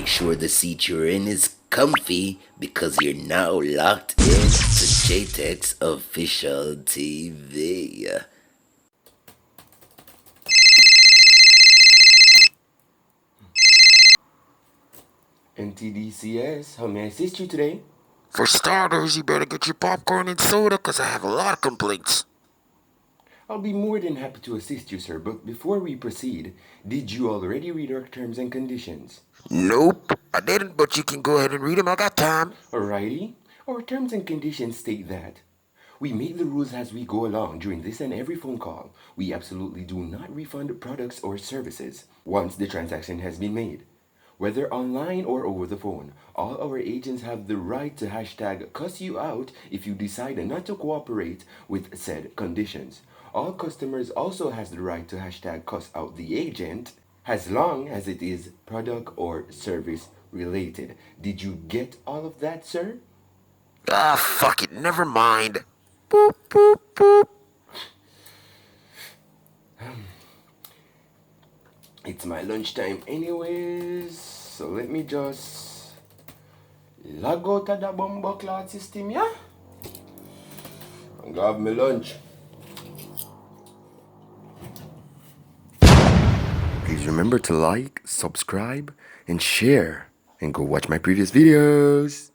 sure the seat you're in is comfy because you're now locked in to JTech's official TV. NTDCS, how may I assist you today? For starters, you better get your popcorn and soda, 'cause I have a lot of complaints. I'll be more than happy to assist you, sir, but before we proceed, did you already read our terms and conditions? Nope, I didn't, but you can go ahead and read them. I got time. Alrighty. Our terms and conditions state that we make the rules as we go along during this and every phone call. We absolutely do not refund products or services once the transaction has been made. Whether online or over the phone, all our agents have the right to hashtag cuss you out if you decide not to cooperate with said conditions. All customers also has the right to hashtag cuss out the agent as long as it is product or service related. Did you get all of that, sir? Ah, fuck it, never mind. Boop, boop, boop. It's my lunchtime anyways, so let me just log out of the bumbo cloud system, yeah? And go have my lunch. Please remember to like, subscribe, and share, and go watch my previous videos.